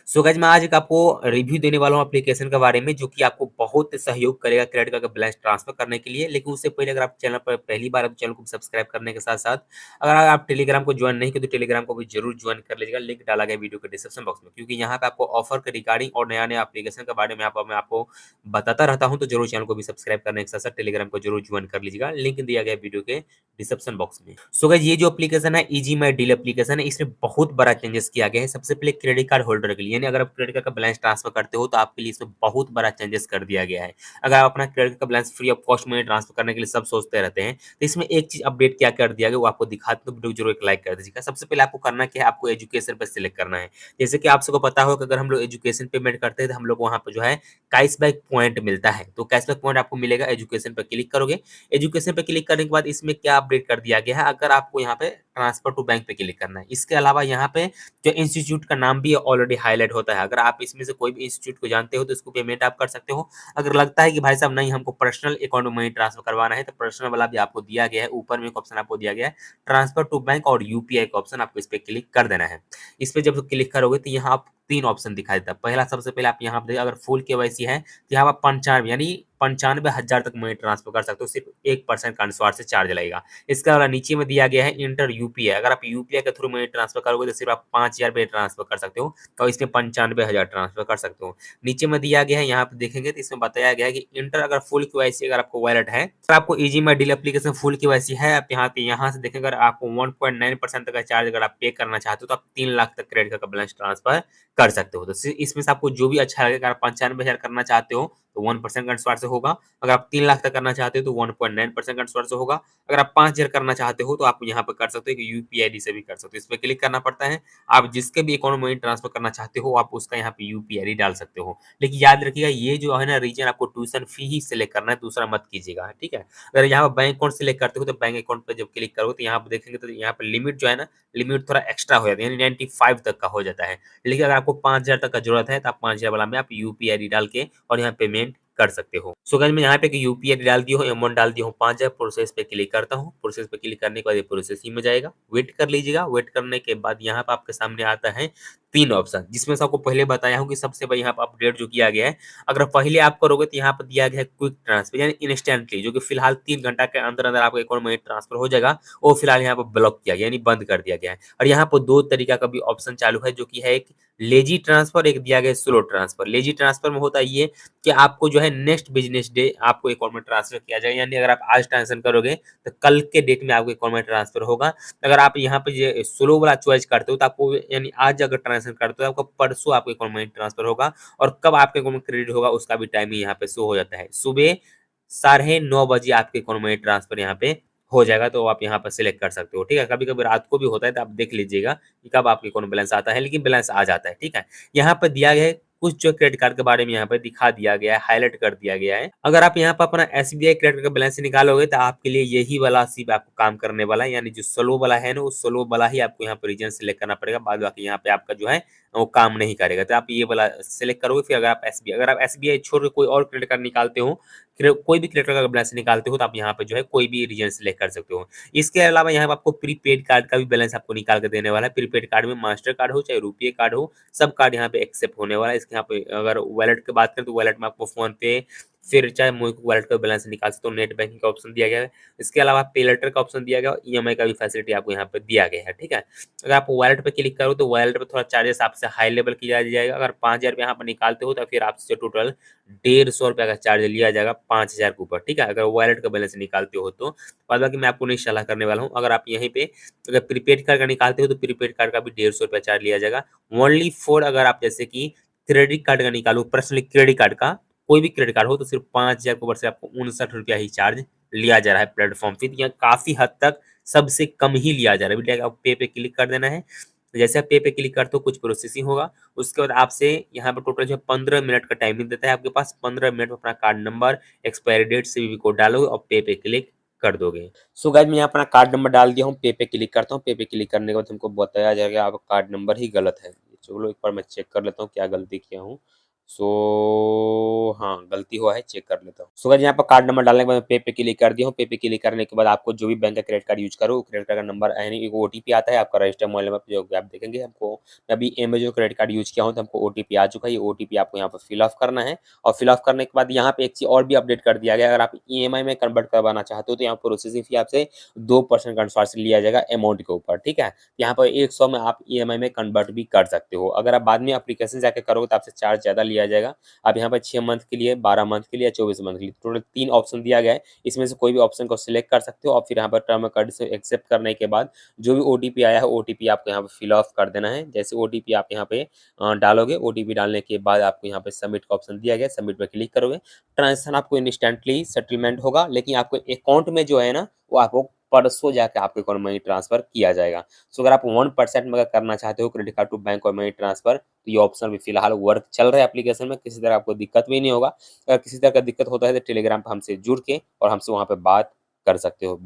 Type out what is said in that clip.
So guys मैं आज एक आपको रिव्यू देने वाला हूँ एप्लीकेशन के बारे में जो कि आपको बहुत सहयोग करेगा क्रेडिट कार्ड का बैलेंस ट्रांसफर करने के लिए। लेकिन उससे पहले अगर आप चैनल पर पहली बार आप चैनल को सब्सक्राइब करने के साथ-साथ अगर आप टेलीग्राम को ज्वाइन नहीं किए तो टेलीग्राम को भी जरूर ज्वाइन कर लीजिएगा। लिंक डाला गया है वीडियो के डिस्क्रिप्शन बॉक्स में, क्योंकि यहाँ पे आपको ऑफर के रिगार्डिंग और नया-नया एप्लीकेशन के बारे में मैं आपको बताता रहता हूँ। तो जरूर चैनल को भी सब्सक्राइब करने के साथ-साथ टेलीग्राम को जरूर ज्वाइन कर लीजिएगा। लिंक दिया गया है वीडियो के डिस्क्रिप्शन बॉक्स में। सो गाइस ये जो एप्लीकेशन है इजी माई डील एप्लीकेशन है, इसमें बहुत बड़ा चेंजेस किया गया है। सबसे पहले क्रेडिट कार्ड होल्डर के लिए, यानी अगर आप क्रेडिट कार्ड का बैलेंस ट्रांसफर करते हो तो आपके लिए इसमें बहुत बड़ा चेंजेस कर दिया गया है। अगर आप अपना क्रेडिट का बैलेंस फ्री ऑफ कॉस्ट में ट्रांसफर करने के लिए सब सोचते रहते हैं, तो इसमें एक चीज अपडेट क्या कर दिया गया वो आपको दिखाते तो वीडियो जरूर एक लाइक कर दीजिएगा। सबसे पहले आपको करना क्या है, आपको एजुकेशन पर सिलेक्ट करना है। जैसे कि आप सबको पता हो कि अगर हम लोग एजुकेशन पेमेंट करते हैं तो हम लोग वहाँ पर जो है कैशबैक पॉइंट मिलता है। तो कैशबैक पॉइंट आपको मिलेगा, एजुकेशन पर क्लिक करोगे। एजुकेशन पे क्लिक करने के बाद इसमें क्या अपडेट कर दिया गया है, अगर आपको यहाँ पे ट्रांसफर टू बैंक पे क्लिक करना है। इसके अलावा यहाँ पे जो इंस्टीट्यूट का नाम भी ऑलरेडी हाईलाइट होता है। अगर आप इसमें से कोई भी इंस्टीट्यूट को जानते हो तो इसको पेमेंट आप कर सकते हो। अगर लगता है कि भाई साहब नहीं हमको पर्सनल अकाउंट में मनी ट्रांसफर करवाना है तो पर्सनल वाला भी आपको दिया गया है। ऊपर में एक ऑप्शन आपको दिया गया है ट्रांसफर टू बैंक और यूपीआई का ऑप्शन, आपको इस पे क्लिक कर देना है। इस पे जब क्लिक करोगे तो यहाँ आप तीन ऑप्शन दिखाई देता है। पहला सबसे पहले आप यहाँ पे अगर फुल केवाईसी है तो यहाँ पर 95 यानी 95,000 तक मनी ट्रांसफर कर सकते हो, सिर्फ 1% का अनुसार से चार्ज लगेगा। इसके अलावा नीचे में दिया गया है इंटर यूपीआई, अगर आप यूपीआई के थ्रू मनी ट्रांसफर करोगे तो सिर्फ आप 5,000 पे ट्रांसफर कर सकते हो और इसमें 95,000 ट्रांसफर कर सकते हो। नीचे में दिया गया है, यहाँ पे देखेंगे तो इसमें बताया गया है कि इंटर अगर फुल केवाईसी अगर आपको वैलेट है, अगर आपको इजी माई डील एप्लीकेशन फुल केवाईसी है, आप यहाँ से देखेंगे अगर आपको 1.9% तक का चार्ज अगर आप पे करना चाहते हो तो आप 3 लाख तक क्रेडिट कार्ड का बैलेंस ट्रांसफर कर सकते हो। तो इसमें से आपको जो भी अच्छा लगेगा, अगर 95,000 करना चाहते हो तो 1% का अनुसार से होगा। अगर आप 3 लाख तक करना चाहते हो तो 1.9% का अनुसार से होगा। अगर आप 5,000 करना चाहते हो तो आप यहाँ पे कर सकते हो कि यूपीआई आईडी से भी कर सकते हो। इस पे क्लिक करना पड़ता है। आप जिसके भी अकाउंट में मनी ट्रांसफर करना चाहते हो आप उसका यहाँ पे यूपीआई आईडी डाल सकते हो। लेकिन याद रखिएगा ये जो है ना रीजन, आपको ट्यूशन फी ही सिलेक्ट करना है, दूसरा मत कीजिएगा, ठीक है। अगर यहाँ पे बैंक अकाउंट सिलेक्ट करते हो तो बैंक अकाउंट पे जब क्लिक करोगे तो यहाँ पे देखेंगे तो यहाँ पे लिमिट जो है ना, लिमिट थोड़ा एक्स्ट्रा हो जाता है, यानी 95 तक का हो जाता है। लेकिन अगर आपको 5,000 तक का जरूरत है तो आप 5,000 वाला में आप यूपीआई आईडी डाल के और यहाँ पेमेंट कर सकते हो। सो गाइस मैं यहाँ पे यूपीआई आईडी डाल दी हूँ, अमाउंट डाल दी हूँ 5,000, प्रोसेस पे क्लिक करता हूँ। प्रोसेस पे क्लिक करने के बाद ये प्रोसेसिंग में जाएगा, वेट कर लीजिएगा। वेट करने के बाद यहाँ पे आपके सामने आता है 3 ऑप्शन, जिसमें से आपको पहले बताया हूँ कि सबसे पहले यहाँ पे अपडेट जो किया गया है, अगर पहले आप करोगे तो यहाँ पर दिया गया है क्विक ट्रांसफर यानी इंस्टेंटली, जो कि फिलहाल 3 घंटा के अंदर-अंदर आपके अकाउंट में ट्रांसफर हो जाएगा। वो फिलहाल यहाँ पे ब्लॉक किया गया यानी बंद कर दिया गया है। और यहाँ पर 2 तरीका का भी ऑप्शन चालू है, जो कि है एक लेजी ट्रांसफर, एक दिया गया है स्लो ट्रांसफर। लेजी ट्रांसफर में होता ये कि आपको जो है नेक्स्ट बिज़नेस डे आपको अकाउंट में ट्रांसफर किया जाएगा, यानी अगर आप आज ट्रांज़ैक्शन करोगे तो कल के डेट में आपके अकाउंट में ट्रांसफर होगा। अगर आप यहाँ पे ये स्लो वाला चॉइस करते हो तो आपको यानी आज अगर ट्रांज़ैक्शन करते हो तो आपको परसों आपके अकाउंट में ट्रांसफर होगा और कब आपके अकाउंट में क्रेडिट होगा उसका भी टाइमिंग यहाँ पे शो हो जाता है। सुबह 9:30 बजे आपके अकाउंट में ट्रांसफर यहाँ पे हो जाएगा, तो आप यहाँ पर सिलेक्ट कर सकते हो, ठीक है। कभी-कभी रात को भी होता है तो आप देख लीजिएगा कि कब आपके अकाउंट में बैलेंस आता है, लेकिन बैलेंस आ जाता है, ठीक है। यहाँ पर दिया गया है कुछ जो क्रेडिट कार्ड के बारे में यहाँ पे दिखा दिया गया है, हाइलाइट कर दिया गया है। अगर आप यहाँ पर अपना एसबीआई क्रेडिट कार्ड का बैलेंस निकालोगे तो आपके लिए यही वाला सिर्फ आपको काम करने वाला है, यानी जो स्लो वाला है ना, वो स्लो वाला ही आपको यहाँ पे रीजन सिलेक्ट करना पड़ेगा। बाद बाकी यहाँ पे आपका जो है वो काम नहीं करेगा। तो आप ये वाला सिलेक्ट करोगे, फिर अगर आप एसबीआई छोड़ के कोई और क्रेडिट कार्ड निकालते हो, कोई भी क्रेडिट कार्ड का बैलेंस निकालते हो तो आप यहाँ पे जो है कोई भी रीजन सिलेक्ट कर सकते हो। इसके अलावा यहाँ पे आपको प्रीपेड कार्ड का भी बैलेंस आपको निकाल के देने वाला है। प्रीपेड कार्ड में मास्टर कार्ड हो चाहे रुपये कार्ड हो, सब कार्ड यहाँ पे एक्सेप्ट होने वाला है। इसके यहाँ पे अगर वॉलेट की बात करें तो वॉलेट में आपको फोन पे फिर चाहे मोबी वॉलेट का बैलेंस निकाल सकते हो। नेट बैंकिंग का ऑप्शन दिया गया है। इसके अलावा पे लेटर का ऑप्शन दिया गया है, ईएमआई का भी फैसिलिटी आपको यहाँ पे दिया गया है, ठीक है। अगर आप वॉलेट पे क्लिक करो तो वॉलेट पे थोड़ा चार्जेस आपसे हाई लेवल किया जाएगा। अगर 5,000 यहाँ पर निकालते हो तो फिर आपसे टोटल 150 रुपये का चार्ज लिया जाएगा 5,000 के ऊपर, ठीक है। अगर वॉलेट का बैलेंस निकालते हो तो बाद बाकी मैं आपको नहीं सलाह करने वाला हूँ। अगर आप यहीं पे अगर प्रीपेड कार्ड का निकालते हो तो प्रीपेड कार्ड का भी 150 रुपये चार्ज लिया जाएगा। ओनली फॉर अगर आप जैसे कि क्रेडिट कार्ड का निकालो, पर्सनली क्रेडिट कार्ड का कोई भी क्रेडिट कार्ड हो तो सिर्फ 5,000 के ऊपर से आपको 59 रुपया ही चार्ज लिया जा रहा है प्लेटफॉर्म फी। यहाँ काफी हद तक सबसे कम ही लिया जा रहा है। बेटा आप पे क्लिक कर देना है। जैसे आप पे क्लिक करते हो कुछ प्रोसेसिंग होगा, उसके बाद आपसे यहाँ पे टोटल जो 15 मिनट का टाइमिंग देता है आपके पास। 15 मिनट में अपना card number, expiry date, CVV code डालोगे और पे क्लिक कर दोगे। सो गाइस मैं यहाँ अपना कार्ड नंबर डाल दिया हूँ, पे क्लिक करता हूँ। पे क्लिक करने के बाद हमको बताया जाएगा आपका कार्ड नंबर ही गलत है। चलो एक बार मैं चेक कर लेता हूँ क्या गलती किया हूँ। सो हाँ, गलती हुआ है, चेक कर लेता हूँ। सो गाइस यहाँ पर कार्ड नंबर डालने के बाद मैं पे पे क्लिक कर दिया हूँ। पे पे क्लिक करने के बाद आपको जो भी बैंक का क्रेडिट कार्ड यूज़ करो, वो क्रेडिट कार्ड का नंबर यानी एक ओटीपी आता है आपका रजिस्टर्ड मोबाइल नंबर पे, जो कि आप देखेंगे हमको अभी अमेज़न क्रेडिट कार्ड यूज़ किया हूँ तो हमको ओटीपी आ चुका है। ये ओटीपी आपको यहाँ पर फिल ऑफ करना है और फिल ऑफ करने के बाद यहाँ पे एक चीज़ और भी अपडेट कर दिया गया है, अगर आप ईएमआई में कन्वर्ट करवाना चाहते हो तो यहाँ प्रोसेसिंग फी आपसे 2% कंट्रीब्यूशन लिया जाएगा अमाउंट के ऊपर, ठीक है? यहाँ पर 100 में आप ईएमआई में कन्वर्ट भी कर सकते हो। अगर आप बाद में एप्लीकेशन जाके करोगे तो आपसे चार्ज ज़्यादा लिया जाएगा। आप यहाँ पर 6 मंथ के लिए, 12 मंथ के लिए या 24 मंथ के लिए टोटल 3 ऑप्शन दिया गया है। इसमें से कोई भी ऑप्शन को सिलेक्ट कर सकते हो और फिर यहाँ पर टर्म एंड कंडीशन एक्सेप्ट करने के बाद जो भी ओटीपी आया है, ओटीपी आपको यहाँ पे फिल ऑफ कर देना है। जैसे ओटीपी आप यहाँ पे डालोगे, ओटीपी डालने के बाद आपको यहाँ पे सबमिट का ऑप्शन दिया गया है, सबमिट पे क्लिक करोगे। ट्रांज़ैक्शन आपको इंस्टेंटली सेटलमेंट होगा, लेकिन आपको अकाउंट में जो है ना, वो आपको परसों जाके आपके अकाउंट में मनी ट्रांसफर किया जाएगा। सो अगर आप 1% में अगर करना चाहते हो क्रेडिट कार्ड टू बैंक और मनी ट्रांसफर, तो ये ऑप्शन अभी फिलहाल वर्क चल रहा है एप्लीकेशन में, किसी तरह आपको दिक्कत भी नहीं होगा। अगर किसी तरह का दिक्कत होता है तो टेलीग्राम पे हमसे जुड़ के और हमसे वहाँ पे बात कर सकते हो।